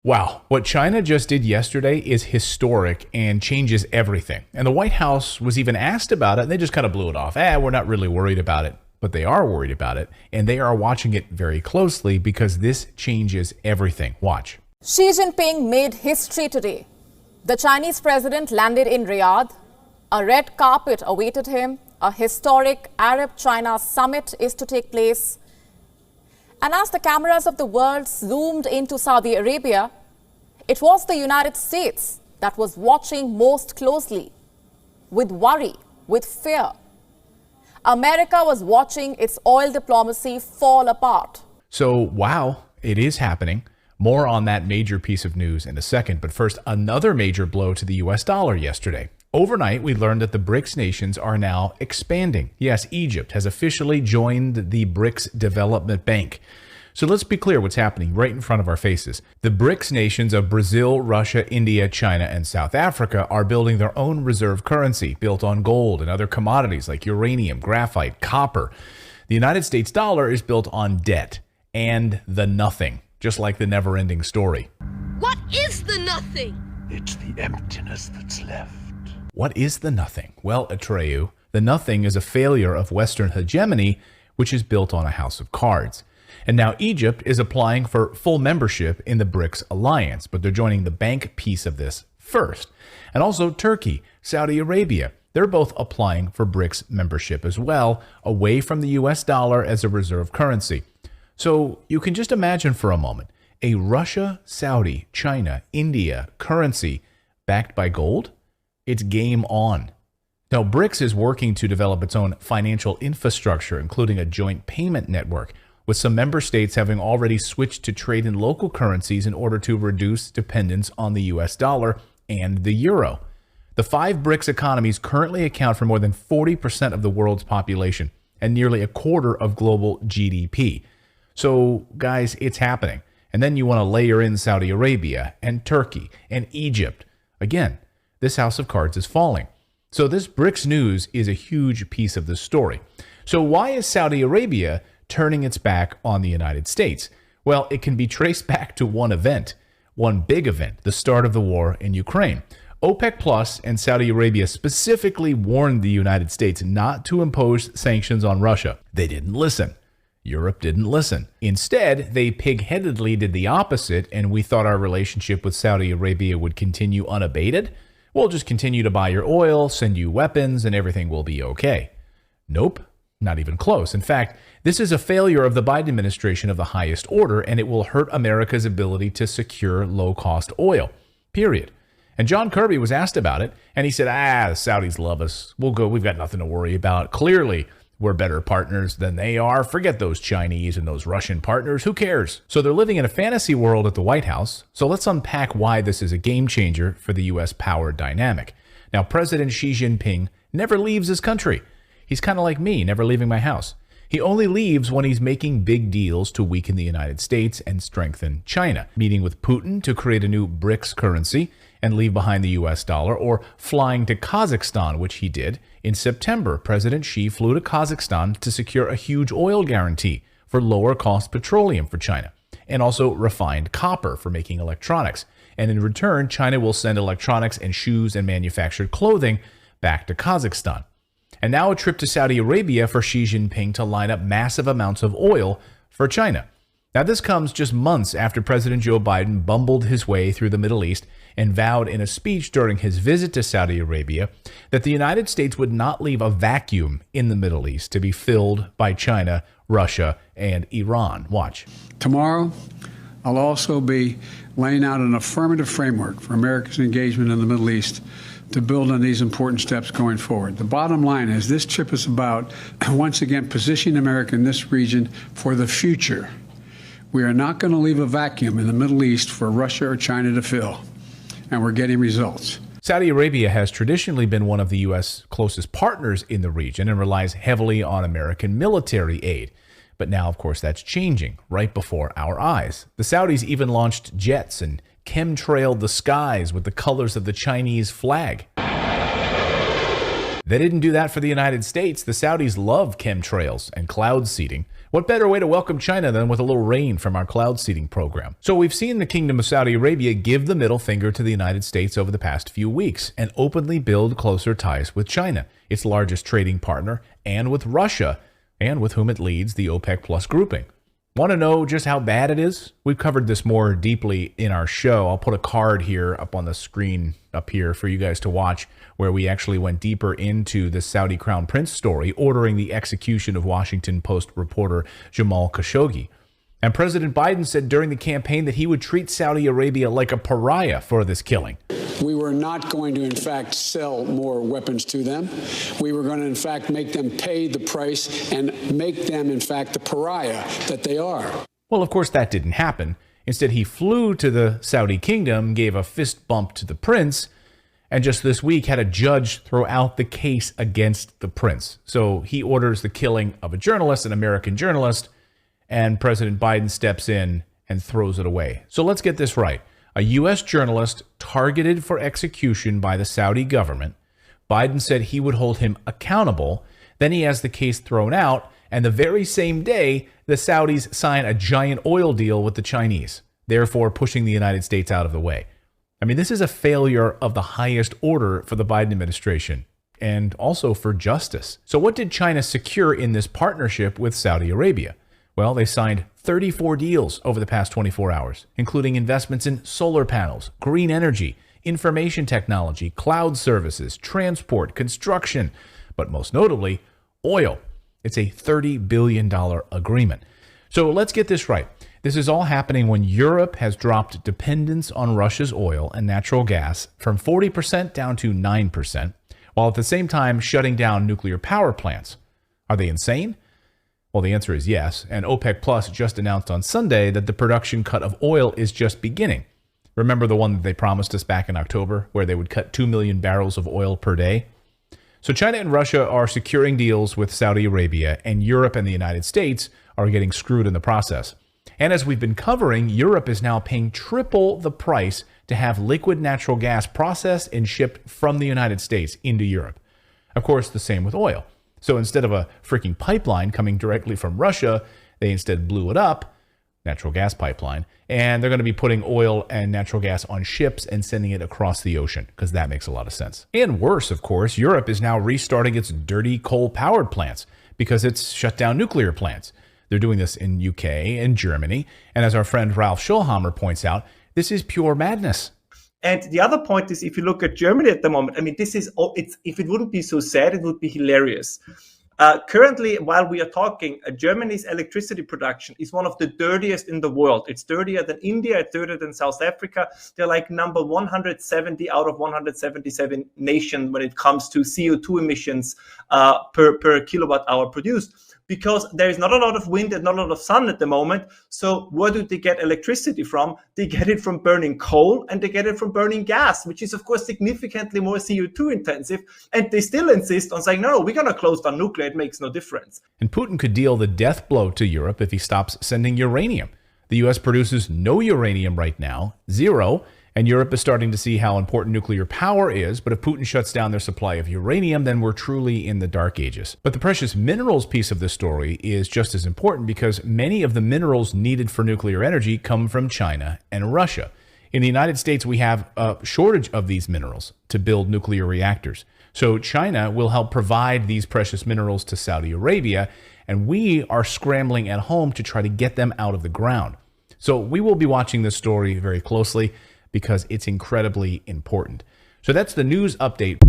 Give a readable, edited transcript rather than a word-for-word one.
Wow, what China just did yesterday is historic and changes everything. And the White House was even asked about it, and they just kind of blew it off. We're not really worried about it. But they are worried about it, and they are watching it very closely because this changes everything. Watch. Xi Jinping made history today. The Chinese president landed in Riyadh. A red carpet awaited him. A historic Arab-China summit is to take place. And as the cameras of the world zoomed into Saudi Arabia, it was the United States that was watching most closely, with worry, with fear. America was watching its oil diplomacy fall apart. So, wow, it is happening. More on that major piece of news in a second. But first, another major blow to the US dollar yesterday. Overnight, we learned that the BRICS nations are now expanding. Yes, Egypt has officially joined the BRICS Development Bank. So let's be clear what's happening right in front of our faces. The BRICS nations of Brazil, Russia, India, China, and South Africa are building their own reserve currency built on gold and other commodities like uranium, graphite, copper. The United States dollar is built on debt and the nothing, just like the never-ending story. What is the nothing? It's the emptiness that's left. What is the nothing? Well, Atreyu, the nothing is a failure of Western hegemony, which is built on a house of cards. And now Egypt is applying for full membership in the BRICS alliance, but they're joining the bank piece of this first. And also Turkey, Saudi Arabia, they're both applying for BRICS membership as well, away from the US dollar as a reserve currency. So you can just imagine for a moment, a Russia, Saudi, China, India currency backed by gold? It's game on. Now, BRICS is working to develop its own financial infrastructure, including a joint payment network, with some member states having already switched to trade in local currencies in order to reduce dependence on the US dollar and the euro. The 5 BRICS economies currently account for more than 40% of the world's population and nearly a quarter of global GDP. So, guys, it's happening. And then you want to layer in Saudi Arabia and Turkey and Egypt. Again, this house of cards is falling. So this BRICS news is a huge piece of the story. So why is Saudi Arabia turning its back on the United States? Well, it can be traced back to one event, one big event, the start of the war in Ukraine. OPEC Plus and Saudi Arabia specifically warned the United States not to impose sanctions on Russia. They didn't listen. Europe didn't listen. Instead, they pig-headedly did the opposite, and we thought our relationship with Saudi Arabia would continue unabated. We'll just continue to buy your oil, send you weapons, and everything will be okay. Nope, not even close. In fact, this is a failure of the Biden administration of the highest order, and it will hurt America's ability to secure low-cost oil, period. And John Kirby was asked about it, and he said, the Saudis love us. We'll go. We've got nothing to worry about. Clearly, we're better partners than they are. Forget those Chinese and those Russian partners. Who cares? So they're living in a fantasy world at the White House. So let's unpack why this is a game changer for the U.S. power dynamic. Now, President Xi Jinping never leaves his country. He's kind of like me, never leaving my house. He only leaves when he's making big deals to weaken the United States and strengthen China, meeting with Putin to create a new BRICS currency and leave behind the US dollar, or flying to Kazakhstan, which he did. In September, President Xi flew to Kazakhstan to secure a huge oil guarantee for lower cost petroleum for China, and also refined copper for making electronics. And in return, China will send electronics and shoes and manufactured clothing back to Kazakhstan. And now a trip to Saudi Arabia for Xi Jinping to line up massive amounts of oil for China. Now, this comes just months after President Joe Biden bumbled his way through the Middle East and vowed in a speech during his visit to Saudi Arabia that the United States would not leave a vacuum in the Middle East to be filled by China, Russia, and Iran. Watch. Tomorrow, I'll also be laying out an affirmative framework for America's engagement in the Middle East to build on these important steps going forward. The bottom line is this trip is about, once again, positioning America in this region for the future. We are not going to leave a vacuum in the Middle East for Russia or China to fill, and we're getting results. Saudi Arabia has traditionally been one of the U.S. closest partners in the region and relies heavily on American military aid. But now, of course, that's changing right before our eyes. The Saudis even launched jets and chemtrailed the skies with the colors of the Chinese flag. They didn't do that for the United States. The Saudis love chemtrails and cloud seeding. What better way to welcome China than with a little rain from our cloud seeding program? So we've seen the Kingdom of Saudi Arabia give the middle finger to the United States over the past few weeks and openly build closer ties with China, its largest trading partner, and with Russia, and with whom it leads the OPEC Plus grouping. Want to know just how bad it is? We've covered this more deeply in our show. I'll put a card here up on the screen up here for you guys to watch, where we actually went deeper into the Saudi Crown Prince story, ordering the execution of Washington Post reporter Jamal Khashoggi. And President Biden said during the campaign that he would treat Saudi Arabia like a pariah for this killing. We were not going to, in fact, sell more weapons to them. We were going to, in fact, make them pay the price and make them, in fact, the pariah that they are. Well, of course, that didn't happen. Instead, he flew to the Saudi kingdom, gave a fist bump to the prince, and just this week had a judge throw out the case against the prince. So he orders the killing of a journalist, an American journalist, and President Biden steps in and throws it away. So let's get this right. A U.S. journalist targeted for execution by the Saudi government. Biden said he would hold him accountable. Then he has the case thrown out. And the very same day, the Saudis sign a giant oil deal with the Chinese, therefore pushing the United States out of the way. I mean, this is a failure of the highest order for the Biden administration and also for justice. So what did China secure in this partnership with Saudi Arabia? Well, they signed 34 deals over the past 24 hours, including investments in solar panels, green energy, information technology, cloud services, transport, construction, but most notably, oil. It's a $30 billion agreement. So let's get this right. This is all happening when Europe has dropped dependence on Russia's oil and natural gas from 40% down to 9%, while at the same time shutting down nuclear power plants. Are they insane? Well, the answer is yes, and OPEC Plus just announced on Sunday that the production cut of oil is just beginning. Remember the one that they promised us back in October, where they would cut 2 million barrels of oil per day? So China and Russia are securing deals with Saudi Arabia, and Europe and the United States are getting screwed in the process. And as we've been covering, Europe is now paying triple the price to have liquid natural gas processed and shipped from the United States into Europe. Of course, the same with oil. So instead of a freaking pipeline coming directly from Russia, they instead blew it up, natural gas pipeline, and they're going to be putting oil and natural gas on ships and sending it across the ocean, because that makes a lot of sense. And worse, of course, Europe is now restarting its dirty coal-powered plants because it's shut down nuclear plants. They're doing this in UK and Germany, and as our friend Ralph Schulhammer points out, this is pure madness. And the other point is, if you look at Germany at the moment, I mean, this is, if it wouldn't be so sad, it would be hilarious. Currently, while we are talking, Germany's electricity production is one of the dirtiest in the world. It's dirtier than India, it's dirtier than South Africa. They're like number 170 out of 177 nations when it comes to CO2 emissions per kilowatt hour produced. Because there is not a lot of wind and not a lot of sun at the moment. So where do they get electricity from? They get it from burning coal and they get it from burning gas, which is, of course, significantly more CO2 intensive. And they still insist on saying, no, we're going to close down nuclear. It makes no difference. And Putin could deal the death blow to Europe if he stops sending uranium. The U.S. produces no uranium right now, zero. And Europe is starting to see how important nuclear power is, but if Putin shuts down their supply of uranium, then we're truly in the dark ages. But the precious minerals piece of this story is just as important because many of the minerals needed for nuclear energy come from China and Russia. In the United States, we have a shortage of these minerals to build nuclear reactors. So China will help provide these precious minerals to Saudi Arabia, and we are scrambling at home to try to get them out of the ground. So we will be watching this story very closely, because it's incredibly important. So that's the news update.